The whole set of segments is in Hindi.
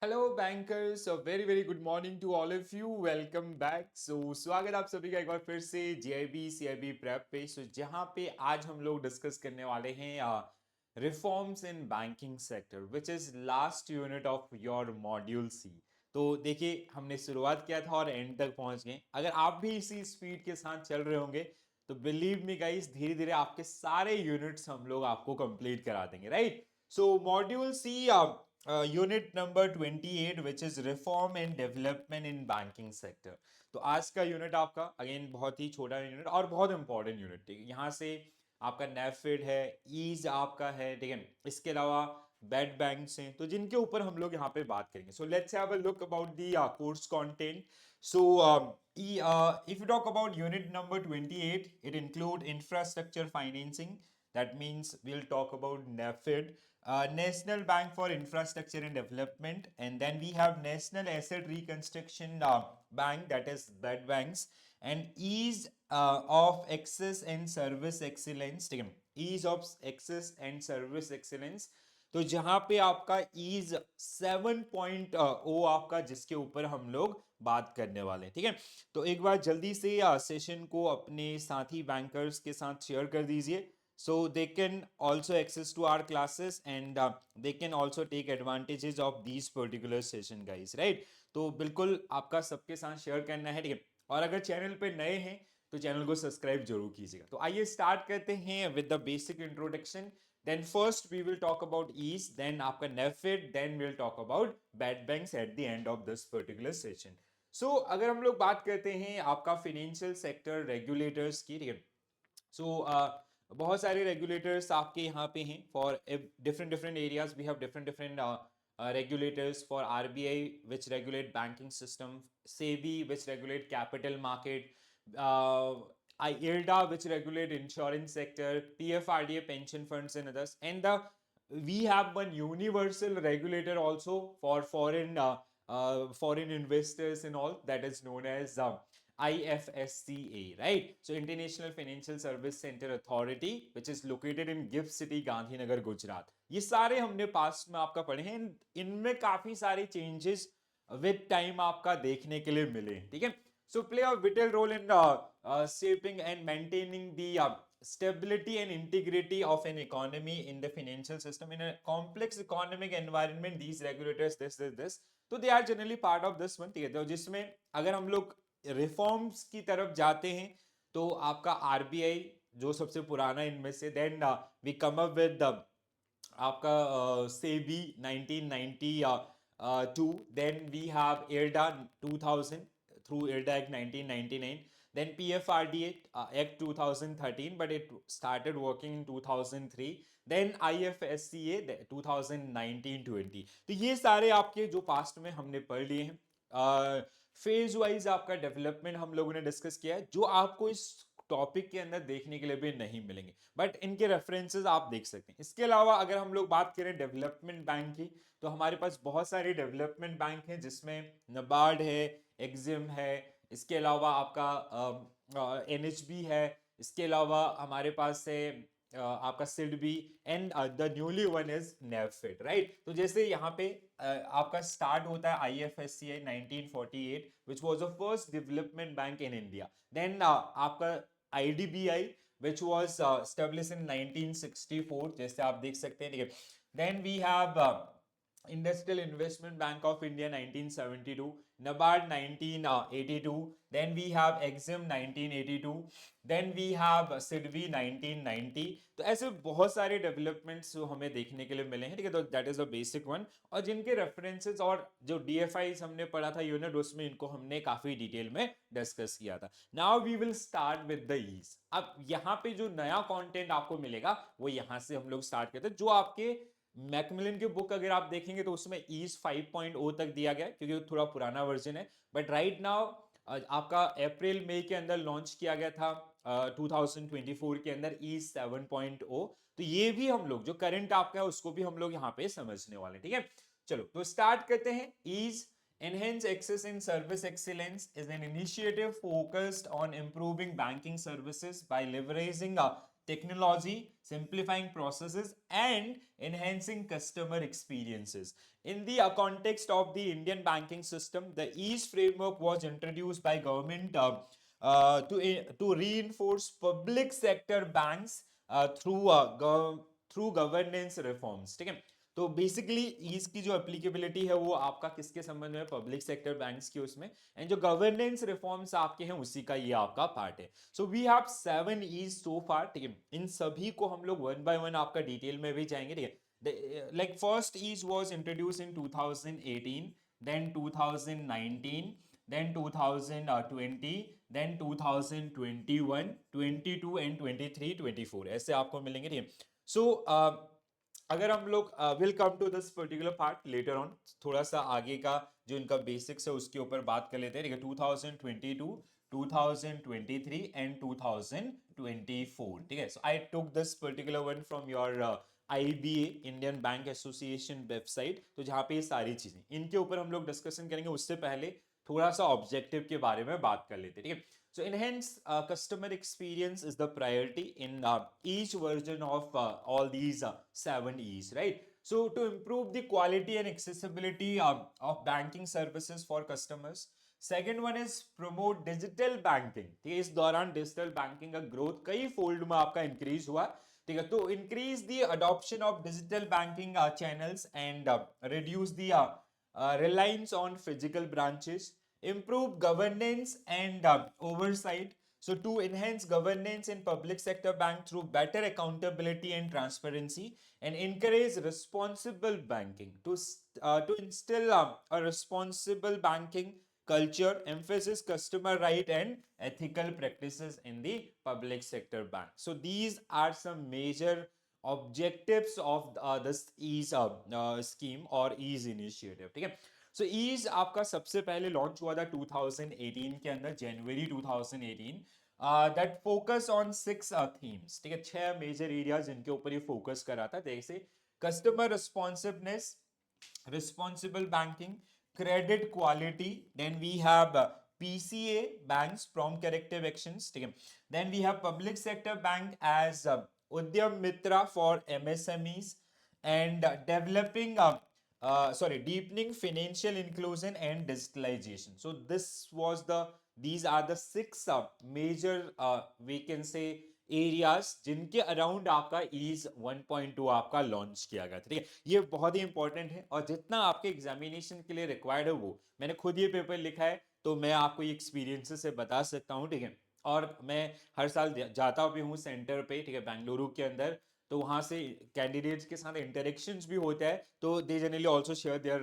Hello bankers, very very good morning to all of you. Welcome back. स्वागत आप सभी का एक बार फिर से जीआईबी सीआईबी प्रेप पे। जहाँ पे आज हम लोग डिस्कस करने वाले हैं reforms in banking sector which is last unit of your module C. तो देखिए, हमने शुरुआत किया था और एंड तक पहुंच गए। अगर आप भी इसी स्पीड के साथ चल रहे होंगे तो बिलीव मी गाइस, धीरे धीरे आपके सारे यूनिट्स हम लोग आपको कंप्लीट करा देंगे, right. So module C unit number 28 which is reform and development in banking sector. तो आज का यूनिट आपका अगेन बहुत ही छोटा यूनिट और बहुत इंपॉर्टेंट यूनिट, ठीक है। यहाँ से आपका नेफिड है, ईज आपका है, ठीक है। इसके अलावा बेड बैंक्स हैं, तो जिनके ऊपर हम लोग यहाँ पे बात करेंगे। So let's have a look about the course content. So, if you talk about unit number 28, it include infrastructure financing. That means we'll talk about NAFID, National Bank for Infrastructure and Development, and then we have National Asset Reconstruction Bank, that is BED banks, and ease of access and service excellence. ठीक है, ease of access and service excellence। तो जहां पे आपका ईज 7.0 आपका, जिसके ऊपर हम लोग बात करने वाले हैं, ठीक है। तो एक बार जल्दी से सेशन को अपने साथी बैंकर्स के साथ शेयर कर दीजिए, so they can also access to our classes and they can also take advantages of these particular session guys, right। तो बिल्कुल आपका सबके साथ शेयर करना है, ठीक है। और अगर चैनल पे नए हैं तो चैनल को सब्सक्राइब जरूर कीजिएगा। तो आइए स्टार्ट करते हैं with the basic introduction. Then first we will talk about EASE, then आपका NaBFID, then will talk about bad banks at the end of this particular session. So अगर हम लोग बात करते हैं आपका फाइनेंशियल सेक्टर रेगुलेटर्स की, ठीक है। सो बहुत सारे रेगुलेटर्स आपके यहाँ पे हैं for different different areas. We have different different regulators for RBI which regulate banking system, SEBI which regulate capital market, IRDA which regulate insurance sector, PFRDA pension funds and others, and we have one universal regulator also for foreign investors and all, that is known as IFSCA, right? So International Financial Service Center Authority, which is located in GIFT City, Gandhinagar, Gujarat. ये सारे हमने पास्ट में आपका पढ़े हैं। इनमें काफी सारे चेंजेस विद टाइम आपका देखने के लिए मिले, ठीक है। So play a vital role in shaping and maintaining the stability and integrity of an economy in the financial system. In a complex economic environment, these regulators, this, तो they are generally part of this one, ठीक है। तो जिसमें अगर हम लोग रिफॉर्म्स की तरफ जाते हैं तो आपका आरबीआई जो सबसे पुराना इनमें से, then we come up with आपका SEBI 1992, then we have IRDA 2000 through IRDA Act 1999, then PFRDA Act 2013, but it started working in 2003, then IFSCA 2019-20। तो ये सारे आपके जो पास्ट में हमने पढ़ लिए हैं। फेज वाइज आपका डेवलपमेंट हम लोगों ने डिस्कस किया है, जो आपको इस टॉपिक के अंदर देखने के लिए भी नहीं मिलेंगे, बट इनके रेफरेंसेस आप देख सकते हैं। इसके अलावा अगर हम लोग बात करें डेवलपमेंट बैंक की, तो हमारे पास बहुत सारे डेवलपमेंट बैंक हैं, जिसमें नबार्ड है, एग्जिम है, इसके अलावा आपका एनएचबी है, इसके अलावा हमारे पास है आपका सिड भी, and the newly one is NaBFID, right. तो जैसे यहाँ पे आपका स्टार्ट होता है IFSCA 1948 which was the first development bank in India, then आपका IDBI which was established in 1964, जैसे आप देख सकते हैं, ठीक है। then we have Industrial Investment Bank of India 1972, NABARD 1982, then we have Exim 1982, then we have SIDBI 1990। तो ऐसे बहुत सारे डेवलपमेंट्स जो हमें देखने के लिए मिले हैं, ठीक है। तो that is a basic one, और जिनके रेफरेंसेस और जो DFIs हमने पढ़ा था यूनिट, उसमें इनको हमने काफी डिटेल में डिस्कस किया था। Now we will start with the EASE. अब यहाँ पे जो नया कंटेंट आपको मिलेगा वो यहाँ से हम लोग स्टार्ट करते हैं। जो आपके मैकमिलन की बुक अगर आप देखेंगे तो उसमें ईज 5.0 तक दिया गया है, क्योंकि वो थोड़ा पुराना वर्जन है। बट राइट नाउ आपका अप्रैल मई के अंदर लॉन्च किया गया था 2024 के अंदर ईज 7.0। तो ये भी हम लोग जो करंट आपका है उसको भी हम लोग यहाँ पे समझने वाले, ठीक है। चलो तो स्टार्ट करते हैं। EASE Enhance Access in Service Excellence is an initiative focused on improving banking services by leveraging technology, simplifying processes, and enhancing customer experiences. In the context of the Indian banking system, the EASE framework was introduced by government to reinforce public sector banks through governance reforms. ठीक है. तो बेसिकली ईज की जो एप्लीकेबिलिटी है वो आपका किसके संबंध में, पब्लिक सेक्टर बैंक्स की उसमें, एंड जो गवर्नेंस रिफॉर्म्स आपके हैं उसी का ये आपका पार्ट है. So we have 7 EASE so far. ठीक है. इन सभी को हम लोग वन बाय वन आपका डिटेल में भी जाएंगे. ठीक है. Like first EASE was introduce in 2018, then 2019, then 2020, then 2021, 22 and 23, 24 ऐसे आपको मिलेंगे. ठीक है. सो अगर हम लोग will come to this particular part later on, थोड़ा सा आगे का जो इनका बेसिक्स है उसके ऊपर बात कर लेते हैं. ठीक है. 2022, 2023 एंड 2024. ठीक है. So I took this particular one from your IBA Indian Bank Association website. तो जहाँ पे ये सारी चीजें इनके ऊपर हम लोग डिस्कशन करेंगे. उससे पहले थोड़ा सा ऑब्जेक्टिव के बारे में बात कर लेते हैं. ठीक है. So enhance customer experience is the priority in each version of all these 7 E's, right? So to improve the quality and accessibility of banking services for customers. Second one is promote digital banking. ठीक है. इस दौरान डिजिटल बैंकिंग का ग्रोथ कई फोल्ड में आपका इंक्रीज हुआ. ठीक है. तो increase the adoption of digital banking channels and reduce the reliance on physical branches, improve governance and oversight. So to enhance governance in public sector bank through better accountability and transparency, and encourage responsible banking to instill a responsible banking culture, emphasis customer right and ethical practices in the public sector bank. So these are some major objectives of this ease scheme or ease initiative. ठीक है. सो ईज आपका सबसे पहले लॉन्च हुआ था 2018 के अंदर, जनवरी 2018. That focus on 6 themes. ठीक है. 6 मेजर एरियाज जिनके ऊपर ये फोकस कर रहा था. जैसे customer responsiveness, responsible banking, credit quality, then we have PCA banks prompt corrective actions. ठीक है. Then we have public sector bank as Udyam Mitra for MSMEs and deepening financial inclusion and digitalization. So these are the 6 major we can say areas जिनके अराउंड आपका ईज 1.2 आपका लॉन्च किया गया. ठीक है. ये बहुत ही इंपॉर्टेंट है और जितना आपके एग्जामिनेशन के लिए रिक्वायर्ड है वो मैंने खुद ये पेपर लिखा है तो मैं आपको ये एक्सपीरियंस से बता सकता हूँ. ठीक है. और मैं हर साल जाता भी हूँ सेंटर पे. ठीक है. बेंगलुरु के अंदर. तो वहां से कैंडिडेट्स के साथ इंटरेक्शंस भी होता है. तो they generally also share their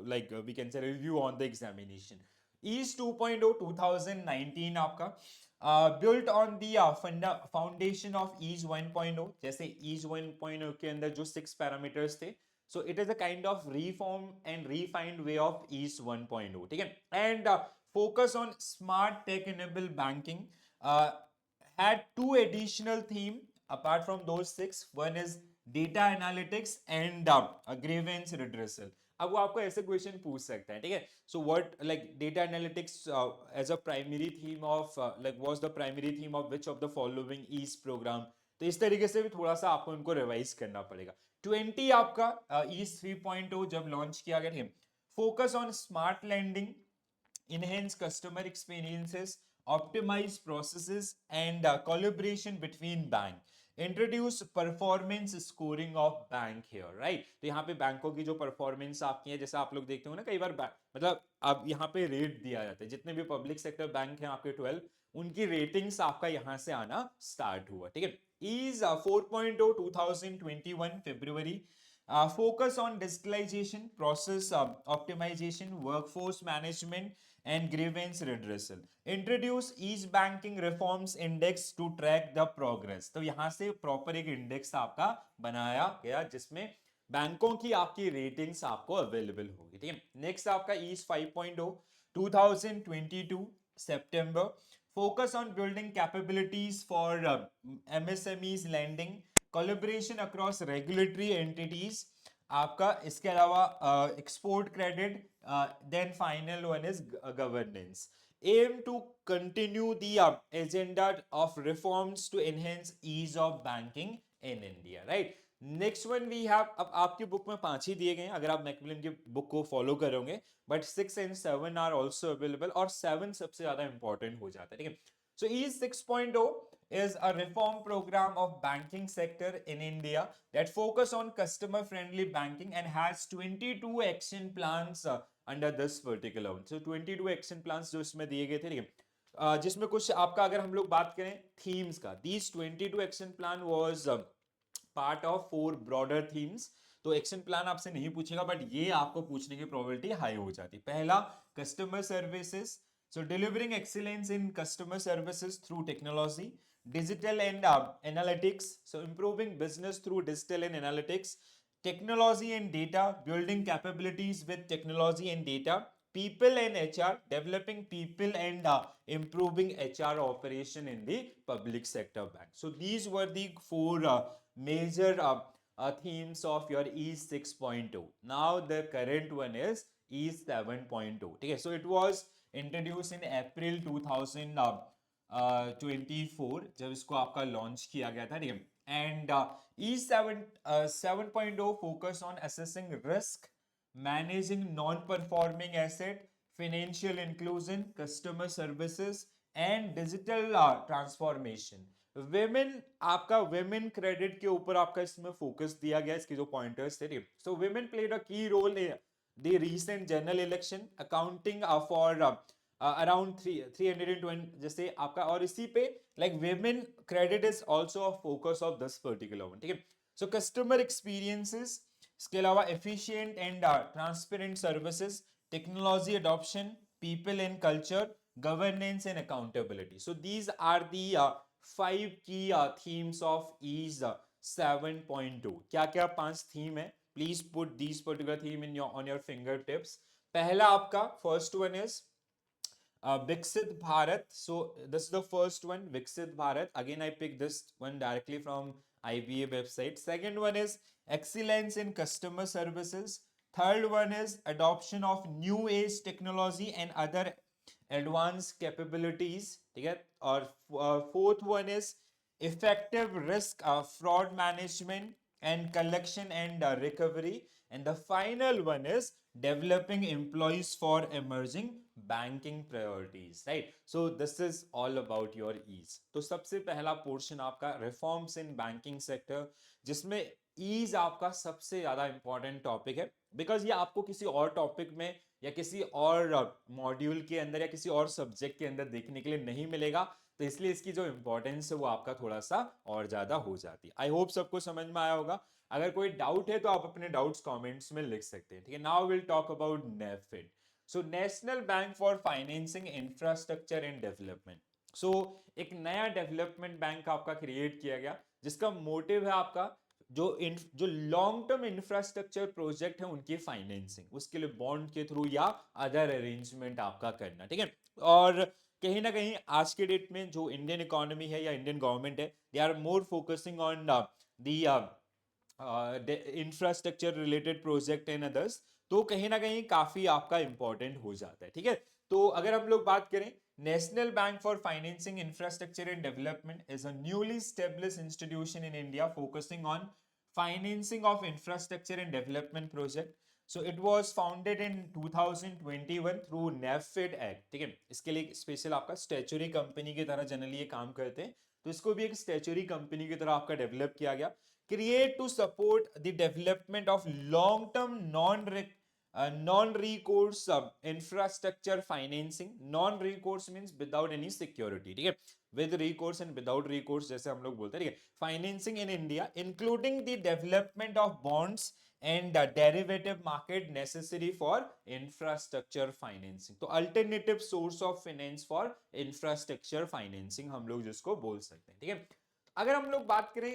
like we can say review on the examination. EASE 2.0 2019 आपका built on the foundation of ease 1.0. जैसे ease 1.0 के अंदर जो 6 पैरामीटर्स थे, so it is a kind of reform and refined way of ease 1.0. ठीक है. And focus on smart tech enabled banking, had 2 additional theme apart from those 6. One is data analytics and grievance redressal. अब वो आपको ऐसे क्वेश्चन पूछ सकता है. ठीक है. So what like data analytics as a primary theme of like was the primary theme of which of the following EASE programme. तो इस तरीके से भी थोड़ा सा आपको इनको रिवाइज करना पड़ेगा. 20 आपका ईज 3.0 जब लॉन्च किया गया. Focus on smart lending, enhance customer experiences, optimize processes and collaboration between bank, introduce performance scoring of bank here, right? तो यहाँ पे बैंकों की जो परफॉर्मेंस आपकी है, जैसा आप लोग देखते हो ना कई बार मतलब अब यहाँ पे रेट दिया जाता है. जितने भी पब्लिक सेक्टर बैंक हैं आपके 12, उनकी रेटिंग्स आपका यहाँ से आना स्टार्ट हुआ. ठीक है. EASE 4.0 2021 February. Focus on digitalization, process optimization, workforce management, and grievance redressal. Introduce ease banking reforms index to track the progress. तो यहाँ से प्रॉपर एक इंडेक्स आपका बनाया गया जिसमें बैंकों की आपकी रेटिंग्स आपको अवेलेबल होगी. ठीक है. नेक्स्ट आपका ease 5.0 2022 September. Focus on building capabilities for MSMEs lending, collaboration across regulatory entities आपका. इसके अलावा export credit, then final one is governance. aim to continue the agenda of reforms to enhance ease of banking in India, right? Next one we have, अब आपकी बुक में 5 ही दिए गए हैं अगर आप मैकमिलन की बुक को फॉलो करोगे, but 6 and 7 are also available, और 7 सबसे ज्यादा इंपॉर्टेंट हो जाता है, ठीक है। सो ई 6.0 is a reform program of banking sector in India that focus on customer friendly banking and has 22 action plans under this particular one. So 22 action plans जो इसमें दिए गए थे, ठीक है, जिसमें कुछ आपका अगर हम लोग बात करें थीम्स का, these 22 action plan was part of 4 broader themes. तो एक्शन प्लान आपसे नहीं पूछेगा, बट ये आपको पूछने की प्रोबेबिलिटी हाई हो जाती है। पहला, customer services, so delivering excellence in customer services through technology, digital and analytics, so improving business through digital and analytics, technology and data, building capabilities with technology and data, people and HR, developing people and improving HR operation in the public sector bank. So these were the 4 major themes of your E 6.0. Now the current one is E 7.0. Okay, so it was introduced in April 2024 जब इसको आपका लॉन्च किया गया था, ठीक है। And E 7.0 focus on assessing risk, managing non performing asset, financial inclusion, customer services and digital transformation. Women, आपका विमेन क्रेडिट के ऊपर आपका इसमें फोकस दिया गया, इसके जो पॉइंटर्स थे। सो women played a key role in the recent general election, accounting for around 320 जैसे आपका, और इसी पे like women credit is also a focus of this particular one, ठीक है। So customer experiences, इसके अलावा efficient and transparent services, technology adoption, people and culture, governance and accountability. So these are the 5 key themes of EASE 7.2. क्या क्या 5 थीम है? Please put these particular theme in your on your fingertips. पहला आपका first one is Viksit Bharat. So this is the first one, Viksit Bharat. Again, I picked this one directly from IBA website. Second one is excellence in customer services. Third one is adoption of new age technology and other advanced capabilities, ठीक है। और fourth one is effective risk fraud management and collection and recovery. And the final one is developing employees for emerging banking priorities, right? So this is all about your ease. तो सबसे पहला पोर्शन आपका रिफॉर्म्स इन बैंकिंग सेक्टर, जिसमें ईज आपका सबसे ज्यादा इंपॉर्टेंट टॉपिक है, बिकॉज ये आपको किसी और टॉपिक में या किसी और मॉड्यूल के अंदर या किसी और सब्जेक्ट के अंदर देखने के लिए नहीं मिलेगा, तो इसलिए इसकी जो इंपॉर्टेंस है वो आपका थोड़ा सा और ज्यादा हो जाती है। आई होप सबको समझ में आया होगा। अगर कोई डाउट है तो आप अपने डाउट्स कमेंट्स में लिख सकते हैं, ठीक है। Now will talk about NaBFID. So National Bank for Financing Infrastructure and Development. So एक नया डेवलपमेंट बैंक आपका क्रिएट किया गया, जिसका मोटिव है आपका जो लॉन्ग टर्म इंफ्रास्ट्रक्चर प्रोजेक्ट है उनकी फाइनेंसिंग, उसके लिए बॉन्ड के थ्रू या अदर अरेंजमेंट आपका करना, ठीक है। और कहीं ना कहीं आज के डेट में जो इंडियन इकोनॉमी है या इंडियन गवर्नमेंट है, they are more focusing on the infrastructure related project and others, तो कहीं ना कहीं काफी आपका इंपॉर्टेंट हो जाता है, ठीक है। तो अगर हम लोग बात करें, National Bank for Financing Infrastructure and Development is a newly established institution in India focusing on financing of infrastructure and development project. So it was founded in 2021 through NaBFID act, ठीक है। इसके लिए स्पेशल आपका स्टैच्यूरी कंपनी की तरह जनरली ये काम करते हैं, तो इसको भी एक स्टैच्यूरी कंपनी की तरह आपका डेवलप किया गया। Create to support the development of long term non recourse infrastructure financing. Non recourse means without any security, ठीक है। with recourse and without recourse जैसे हम लोग बोलते हैं, ठीक है। Financing in India including the development of bonds and derivative market necessary for infrastructure financing. तो alternative source of finance for infrastructure financing हम लोग जिसको बोल सकते हैं, ठीक है। अगर हम लोग बात करें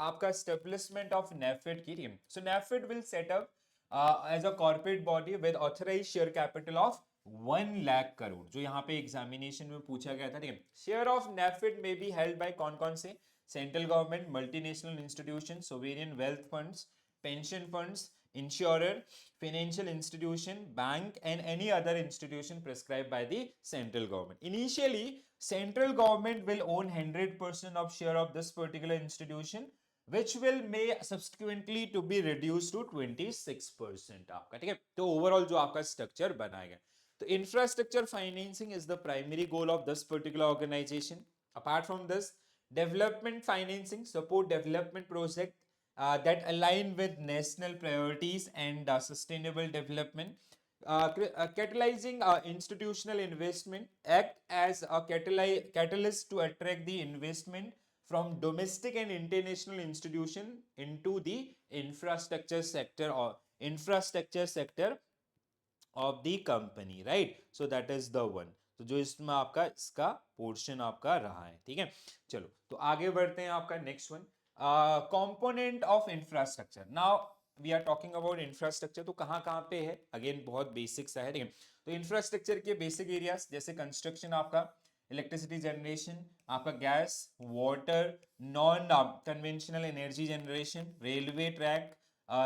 आपका स्टेब्लिशमेंट ऑफ नेफिड की, so NaBFID will set up as a corporate body with authorized share capital of 1 lakh crore, जो यहाँ पे एग्जामिनेशन में पूछा गया था, ठीक है। शेयर ऑफ नेफिड में बी हेल्ड बाय कौन कौन से? Central government, multinational institution, sovereign wealth funds, pension funds, insurer, financial institution, bank, and any other institution prescribed by the central government. Initially, central government will own 100% of share of this particular institution, which will may subsequently to be reduced to 26% आपका, ठीक है. तो ओवरऑल जो आपका स्ट्रक्चर बनाएगा, तो infrastructure financing is the primary goal of this particular organization. Apart from this, development financing support development project that align with national priorities and sustainable development. Catalyzing institutional investment, act as a catalyst to attract the investment from domestic and international institution into the infrastructure sector of the company, right? So that is the one. तो जो इसमें आपका इसका पोर्शन आपका रहा है, ठीक है. चलो तो आगे बढ़ते हैं. आपका next one, component of infrastructure. Now we are talking about infrastructure. तो कहाँ कहाँ पे है, अगेन बहुत बेसिक सा है, ठीक है. तो इंफ्रास्ट्रक्चर के बेसिक एरियाज जैसे कंस्ट्रक्शन, आपका इलेक्ट्रिसिटी जनरेशन, आपका gas, water, non conventional energy generation, railway track,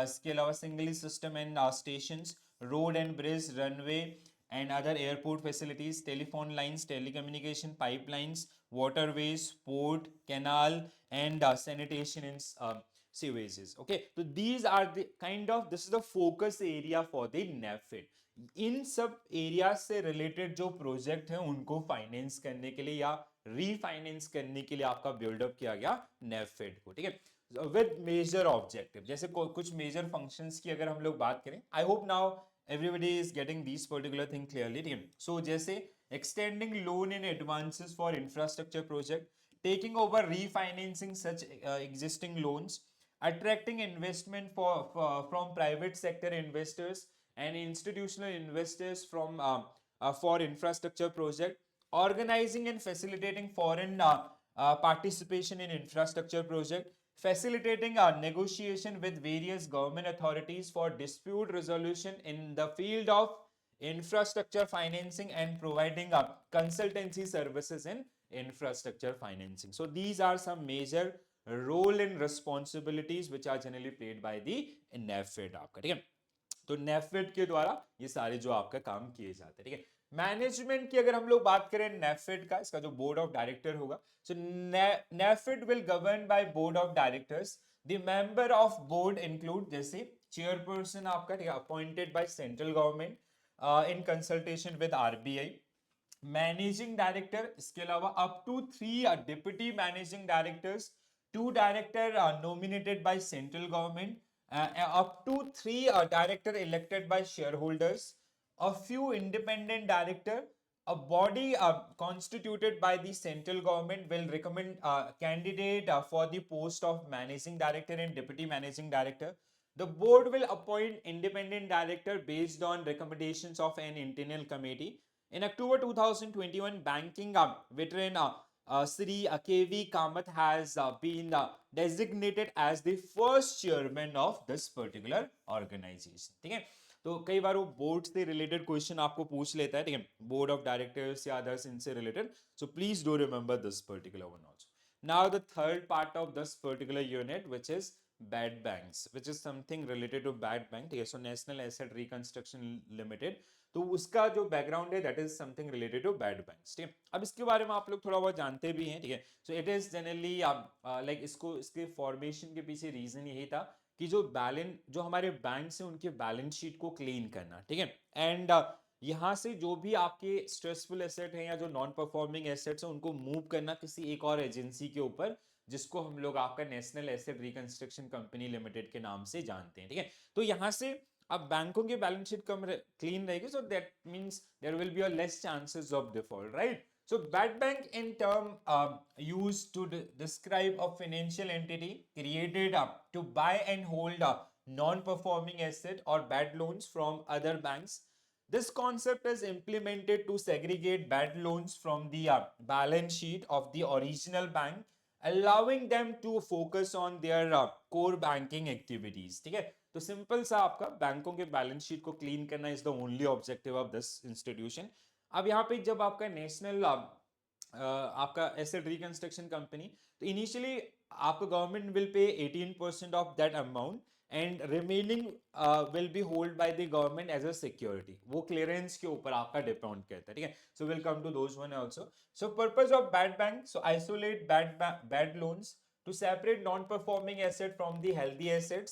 इसके अलावा single system and stations, road and bridge, runway and other airport facilities, telephone lines, telecommunication pipelines, waterways, port, canal and sanitation and sewages. Okay, so these are the this is the focus area for the NAFID. इन सब एरिया से रिलेटेड जो प्रोजेक्ट है उनको फाइनेंस करने के लिए या रीफाइनेंस करने के लिए आपका बिल्डअप किया गया नेफेड को, ठीक है, विद मेजर ऑब्जेक्टिव. जैसे कुछ मेजर फंक्शंस की अगर हम लोग बात करें, I hope now everybody is getting these particular thing clearly, ठीक है. So जैसे extending loan and advances for infrastructure project, taking over refinancing such existing loans, attracting investment from private sector investors and institutional investors from for infrastructure project, organizing and facilitating foreign participation in infrastructure project, facilitating a negotiation with various government authorities for dispute resolution in the field of infrastructure financing, and providing consultancy services in infrastructure financing. So these are some major role and responsibilities which are generally played by the NAFID आपका, ठीक है. तो नेफेड के द्वारा ये सारे जो आपका काम किए जाते हैं, ठीक है. मैनेजमेंट की अगर हम लोग बात करें नेफेड का, इसका जो बोर्ड ऑफ डायरेक्टर होगा, so NaBFID will govern by board of directors. The member of board include, जैसे चेयरपर्सन आपका, ठीक है, appointed by central government in consultation with RBI. Managing director, इसके अलावा up to 3 deputy managing directors, 2 director nominated by central government, up to 3 director elected by shareholders, a few independent director. A body constituted by the central government will recommend candidate for the post of managing director and deputy managing director. The board will appoint independent director based on recommendations of an internal committee. In October 2021, banking veteran Sri KV Kamath has been designated as the first chairman of this particular organization, ठीक है. तो कई बार वो बोर्ड से रिलेटेड क्वेश्चन आपको पूछ लेता है, ठीक है, बोर्ड ऑफ डायरेक्टर्स या अदर्स इनसे related. So please do remember this particular one also. Now the third part of this particular unit which is bad banks, which is something related to bad bank, ठीक है. So national asset reconstruction limited, तो उसका जो बैकग्राउंड है that is something related to bad banks, ठीक है. अब इसके बारे में आप लोग थोड़ा बहुत जानते भी हैं, ठीक है. So it is generally like इसको इसके फॉर्मेशन के पीछे रीजन यही था कि जो हमारे बैंक से उनके बैलेंस शीट को क्लीन करना, ठीक है. एंड यहाँ से जो भी आपके स्ट्रेसफुल एसेट है या जो नॉन परफॉर्मिंग एसेट्स है उनको मूव करना किसी एक और एजेंसी के ऊपर, जिसको हम लोग आपका national asset reconstruction company limited के नाम से जानते हैं, ठीक है. तो यहाँ से अब बैंकों की बैलेंस शीट कम क्लीन रहेगी, so that means there will be a less chances of default, right. So bad bank in term used to describe a financial entity created to buy and hold non-performing asset or bad loans from other banks. This concept is implemented to segregate bad loans from the balance sheet of the original bank, allowing them to focus on their core banking activities, ठीक है. तो सिंपल सा आपका बैंकों के बैलेंस शीट को क्लीन करना is the only objective of this institution. अब यहाँ पे जब आपका नेशनल आपका एसेट रिकंस्ट्रक्शन कंपनी, तो इनिशियली आपका government will pay 18% of that amount and remaining will be hold by the government as a security. वो क्लियरेंस के ऊपर आपका डिपेंड करता है, ठीक है। So will come to those one also. So purpose of bad bank, so isolate bad loans to separate non-performing asset from the healthy assets,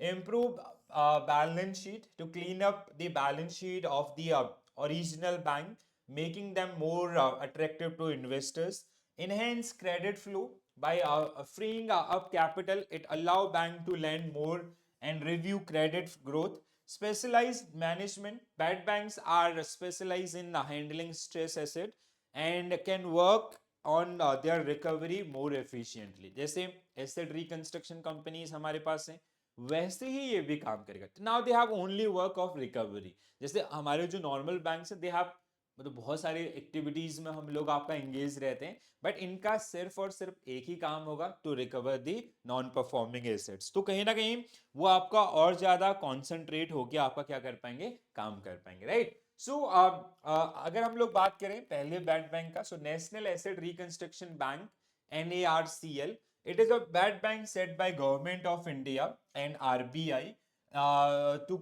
improve balance sheet to clean up the balance sheet of the original bank, making them more attractive to investors, enhance credit flow by freeing up capital. It allow bank to lend more and review credit growth. Specialized management, bad banks are specialized in handling stress asset and can work on their recovery more efficiently. जैसे एसेट रिकंस्ट्रक्शन कंपनीज हमारे पास हैं, वैसे ही ये भी काम करेगा। Now they have only work of recovery. जैसे हमारे जो नॉर्मल बैंक्स हैं, दे हैव मतलब बहुत सारे एक्टिविटीज में हम लोग आपका एंगेज रहते हैं, बट इनका सिर्फ और सिर्फ एक ही काम होगा, to recover the non performing assets. तो कहीं ना कहीं वो आपका और ज्यादा कॉन्सेंट्रेट होकर आपका क्या कर पाएंगे, काम कर पाएंगे, राइट। सो अगर हम लोग बात करें पहले बैड बैंक का, सो national asset reconstruction bank, NARCL, it is a bad bank set by government of India and RBI to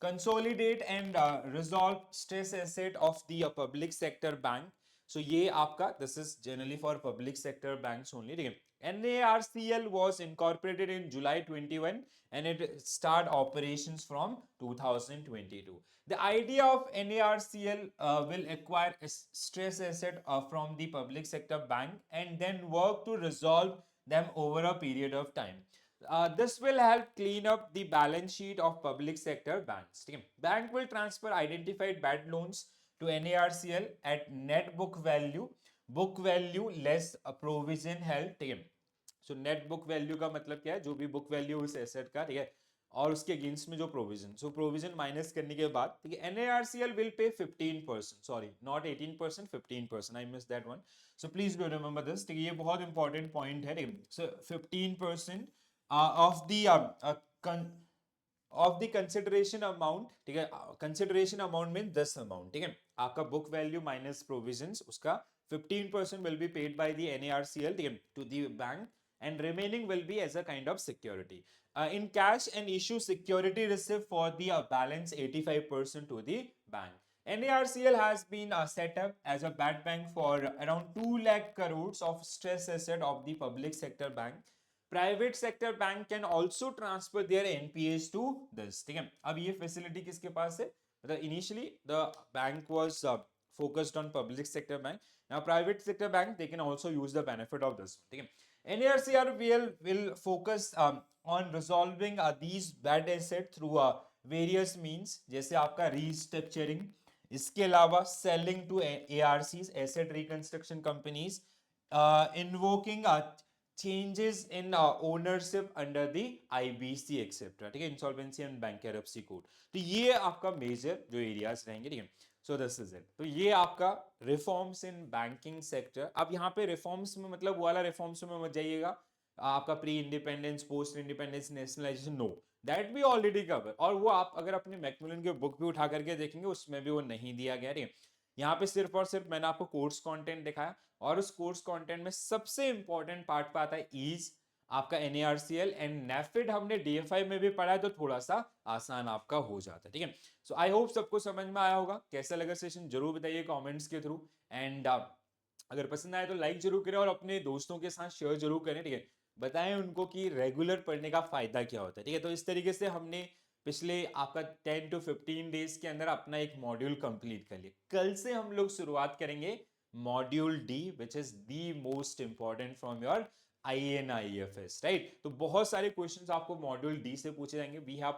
consolidate and resolve stress asset of the public sector bank. So ये आपका this is generally for public sector banks only, ठीक है। NARCL was incorporated in July 21 and it start operations from 2022. The idea of NARCL will acquire a stress asset from the public sector bank and then work to resolve them over a period of time. This will help clean up the balance sheet of public sector banks. Bank will transfer identified bad loans to NARCL at net book value less a provision held. ठीक है। सो नेट बुक वैल्यू का मतलब क्या है, जो भी बुक वैल्यू उस एसेट का, ठीक है, और उसके अगेंस्ट में जो प्रोविजन, सो प्रोविजन माइनस करने के बाद, ठीक है, NARCL will pay 15%, sorry not 18%, 15%, I miss that one. So please do remember this, ठीक है, ये बहुत इंपॉर्टेंट पॉइंट है, ठीक है। सो 15% of the of the consideration amount, ठीक है, कंसिडरेशन अमाउंट में 10 अमाउंट, ठीक है, आपका बुक वैल्यू माइनस प्रोविजंस, उसका 15% will be paid by the NARCL, ठीक है, to the bank, and remaining will be as a kind of security in cash, and issue security receipt for the balance 85% to the bank. NARCL has been set up as a bad bank for around 2 lakh crores of stress asset of the public sector bank. Private sector bank can also transfer their NPAs to this, ठीक है। अब ये फैसिलिटी किसके पास है, मतलब initially the bank was focused on public sector bank. Now private sector bank, they can also use the benefit of this, ठीक है। NARCL will focus on resolving these bad asset through various means, जैसे आपका restructuring, इसके अलावा selling to ARCs, asset reconstruction companies, invoking changes in ownership under the IBC etcetera, ठीक है, इंसॉल्वेंसी एंड बैंकरप्सी कोड। तो ये आपका मेजर जो एरियाज रहेंगे, ठीक है। So this is it. तो ये आपका रिफॉर्म्स इन बैंकिंग सेक्टर। अब यहाँ पे रिफॉर्म्स में मतलब वो वाला रिफॉर्म्स में मत जाइएगा आपका pre independence, post independence, nationalisation, no, that भी ऑलरेडी कवर, और वो आप अगर अपने मैकमिलन के बुक भी उठा करके देखेंगे उसमें भी वो नहीं दिया गया, ठीक है। यहाँ पे सिर्फ और सिर्फ मैंने आपको कोर्स कंटेंट दिखाया, और उस कोर्स कंटेंट में सबसे इंपॉर्टेंट पार्ट पे आता है ईज, आपका NARCL एंड नेफिड हमने DFI में भी पढ़ा है, तो थोड़ा सा आसान आपका हो जाता है, ठीक है। सो आई होप सबको समझ में आया होगा। कैसा लगा सेशन जरूर बताइए कमेंट्स के थ्रू, एंड अगर पसंद आए तो लाइक जरूर करें और अपने दोस्तों के साथ शेयर जरूर करें, ठीक है। बताएं उनको कि रेगुलर पढ़ने का फायदा क्या होता है, ठीक है। तो इस तरीके से हमने पिछले आपका 10 to 15 डेज के अंदर अपना एक मॉड्यूल कंप्लीट कर लिया। कल से हम लोग शुरुआत करेंगे module D, which is the most important from your INIFS, right. तो बहुत सारे क्वेश्चंस आपको मॉड्यूल डी से पूछे जाएंगे। We have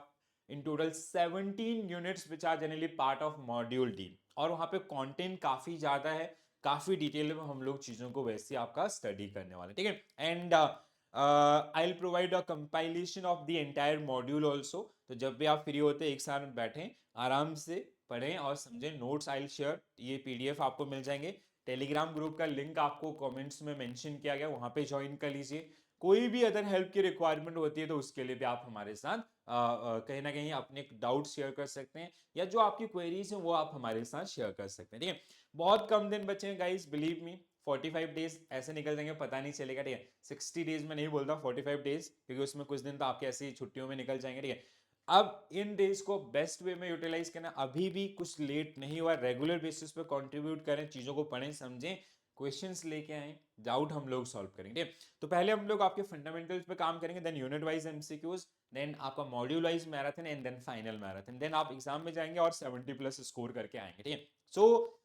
in total 17 units which are generally part of module D, और वहां पे कंटेंट काफी ज्यादा है, काफी डिटेल में हम लोग चीजों को वैसे आपका स्टडी करने वाले, ठीक है। And I will provide a compilation of the entire module also. तो जब भी आप फ्री होते एक साथ बैठें, आराम से पढ़ें और समझें। नोट्स आई विल शेयर, ये PDF आपको मिल जाएंगे। टेलीग्राम ग्रुप का लिंक आपको कमेंट्स में मेंशन किया गया, वहां पे ज्वाइन कर लीजिए। कोई भी अदर हेल्प की रिक्वायरमेंट होती है तो उसके लिए भी आप हमारे साथ कहीं ना कहीं अपने डाउट शेयर कर सकते हैं, या जो आपकी क्वेरीज हैं वो आप हमारे साथ शेयर कर सकते हैं, ठीक है। बहुत कम दिन बचे हैं गाइस, बिलीव मी, 45 डेज ऐसे निकल जाएंगे पता नहीं चलेगा, ठीक है। 60 डेज में नहीं बोलता, 45 डेज, क्योंकि उसमें कुछ दिन तो आपके ऐसी छुट्टियों में निकल जाएंगे, ठीक है। अब इन डेज को बेस्ट वे में यूटिलाइज करना, अभी भी कुछ लेट नहीं हुआ, रेगुलर बेसिस पे कंट्रीब्यूट करें, चीजों को पढ़ें, समझें, क्वेश्चंस लेके आए, डाउट हम लोग सॉल्व करेंगे, ठीक है। तो पहले हम लोग आपके फंडामेंटल्स पे काम करेंगे, then unit wise MCQs, then आपका module wise marathon, and then final marathon, then आप एग्जाम में जाएंगे और 70 प्लस स्कोर करके आएंगे, ठीक है। सो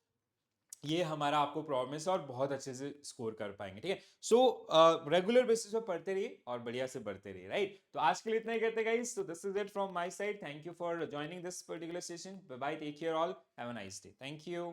ये हमारा आपको प्रॉमिस है और बहुत अच्छे से स्कोर कर पाएंगे, ठीक है। सो रेगुलर बेसिस पे पढ़ते रहिए और बढ़िया से बढ़ते रहिए, राइट। तो आज के लिए इतना ही करते गाइस, तो this is it from my side, thank you for joining this particular session, bye bye, take care all, have a nice day, thank you.